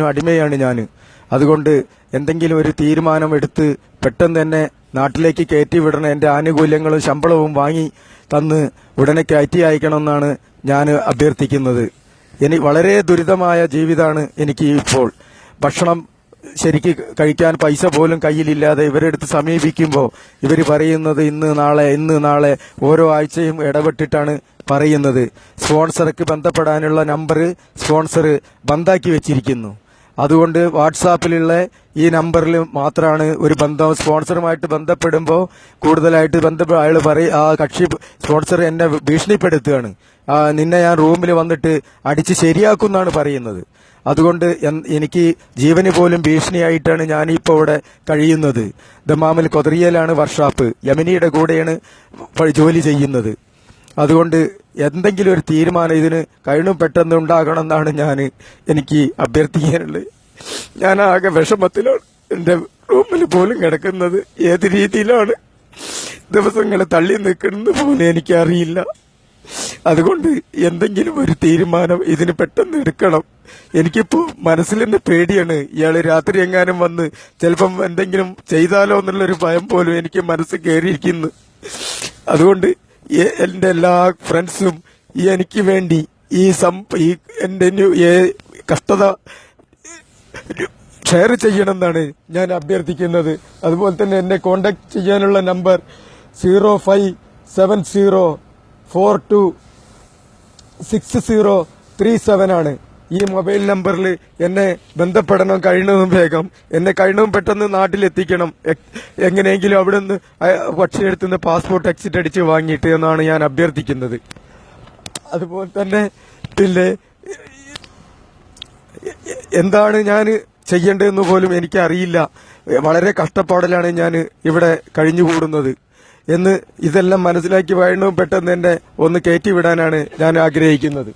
അടിമയാണ് ഞാൻ. അതുകൊണ്ട് എന്തെങ്കിലും ഒരു തീരുമാനം എടുത്ത് പെട്ടെന്ന് തന്നെ നാട്ടിലേക്ക് കയറ്റി വിടണം. എൻ്റെ ആനുകൂല്യങ്ങളും ശമ്പളവും വാങ്ങി തന്ന് ഉടനെ കയറ്റി അയക്കണമെന്നാണ് ഞാൻ അഭ്യർത്ഥിക്കുന്നത്. വളരെ ദുരിതമായ ജീവിതമാണ് എനിക്ക് ഇപ്പോൾ. ഭക്ഷണം ശരിക്ക് കഴിക്കാൻ പൈസ പോലും കയ്യിലില്ലാതെ ഇവരെടുത്ത് സമീപിക്കുമ്പോൾ ഇവർ പറയുന്നത് ഇന്ന് നാളെ ഓരോ ആഴ്ചയും ഇടപെട്ടിട്ടാണ് പറയുന്നത്. സ്പോൺസർക്ക് ബന്ധപ്പെടാനുള്ള നമ്പർ സ്പോൺസർ ബന്ധാക്കി വെച്ചിരിക്കുന്നു. അതുകൊണ്ട് വാട്സാപ്പിലുള്ള ഈ നമ്പറിൽ മാത്രമാണ് ഒരു ബന്ധം. സ്പോൺസറുമായിട്ട് ബന്ധപ്പെടുമ്പോൾ കൂടുതലായിട്ട് അയാൾ ആ കക്ഷി സ്പോൺസർ എന്നെ ഭീഷണിപ്പെടുത്തുകയാണ്. നിന്നെ ഞാൻ റൂമിൽ വന്നിട്ട് അടിച്ച് ശരിയാക്കുമെന്നാണ് പറയുന്നത്. അതുകൊണ്ട് എനിക്ക് ജീവന് പോലും ഭീഷണിയായിട്ടാണ് ഞാനിപ്പോൾ ഇവിടെ കഴിയുന്നത്. ദമാമിൽ കൊതറിയയിലാണ് വർക്ക്ഷോപ്പ്. യമനിയുടെ കൂടെയാണ് ജോലി ചെയ്യുന്നത്. അതുകൊണ്ട് എന്തെങ്കിലും ഒരു തീരുമാനം ഇതിന് കഴിയും പെട്ടെന്ന് ഉണ്ടാകണം എന്നാണ് എനിക്ക് അഭ്യർത്ഥിക്കാനുള്ളത്. ഞാൻ ആകെ വിഷമത്തിലാണ്. എൻ്റെ റൂമിൽ പോലും കിടക്കുന്നത് ഏത് രീതിയിലാണ് ദിവസങ്ങൾ തള്ളി നിൽക്കുന്നത് പോലും എനിക്കറിയില്ല. അതുകൊണ്ട് എന്തെങ്കിലും ഒരു തീരുമാനം ഇതിന് പെട്ടെന്ന് എടുക്കണം. എനിക്കിപ്പോ മനസ്സിൽ തന്നെ പേടിയാണ്. ഇയാള് രാത്രി എങ്ങാനും വന്ന് ചിലപ്പം എന്തെങ്കിലും ചെയ്താലോ എന്നുള്ളൊരു ഭയം പോലും എനിക്ക് മനസ്സിൽ കയറിയിരിക്കുന്നു. അതുകൊണ്ട് എന്റെ എല്ലാ ഫ്രണ്ട്സും എനിക്ക് വേണ്ടി എന്റെ കഷ്ടത ഷെയർ ചെയ്യണമെന്നാണ് ഞാൻ അഭ്യർത്ഥിക്കുന്നത്. അതുപോലെ തന്നെ എന്നെ കോണ്ടാക്ട് ചെയ്യാനുള്ള നമ്പർ 0570426037 ആണ്. ഈ മൊബൈൽ നമ്പറിൽ എന്നെ ബന്ധപ്പെടണം. കഴിയുന്നതും വേഗം എന്നെ കഴിയുന്നതും പെട്ടെന്ന് നാട്ടിലെത്തിക്കണം. എങ്ങനെയെങ്കിലും അവിടെ നിന്ന് പക്ഷിയെടുത്തുനിന്ന് പാസ്പോർട്ട് എക്സിറ്റ് അടിച്ച് വാങ്ങിയിട്ട് എന്നാണ് ഞാൻ അഭ്യർത്ഥിക്കുന്നത്. അതുപോലെ തന്നെ പിന്നെ എന്താണ് ഞാൻ ചെയ്യേണ്ടതെന്ന് പോലും എനിക്കറിയില്ല. വളരെ കഷ്ടപ്പാടിലാണ് ഞാൻ ഇവിടെ കഴിഞ്ഞുകൂടുന്നത് ഇതെല്ലാം മനസ്സിലാക്കി വേണം പെട്ടെന്ന് എന്നെ ഒന്ന് കയറ്റിവിടാനാണ് ഞാൻ ആഗ്രഹിക്കുന്നത്.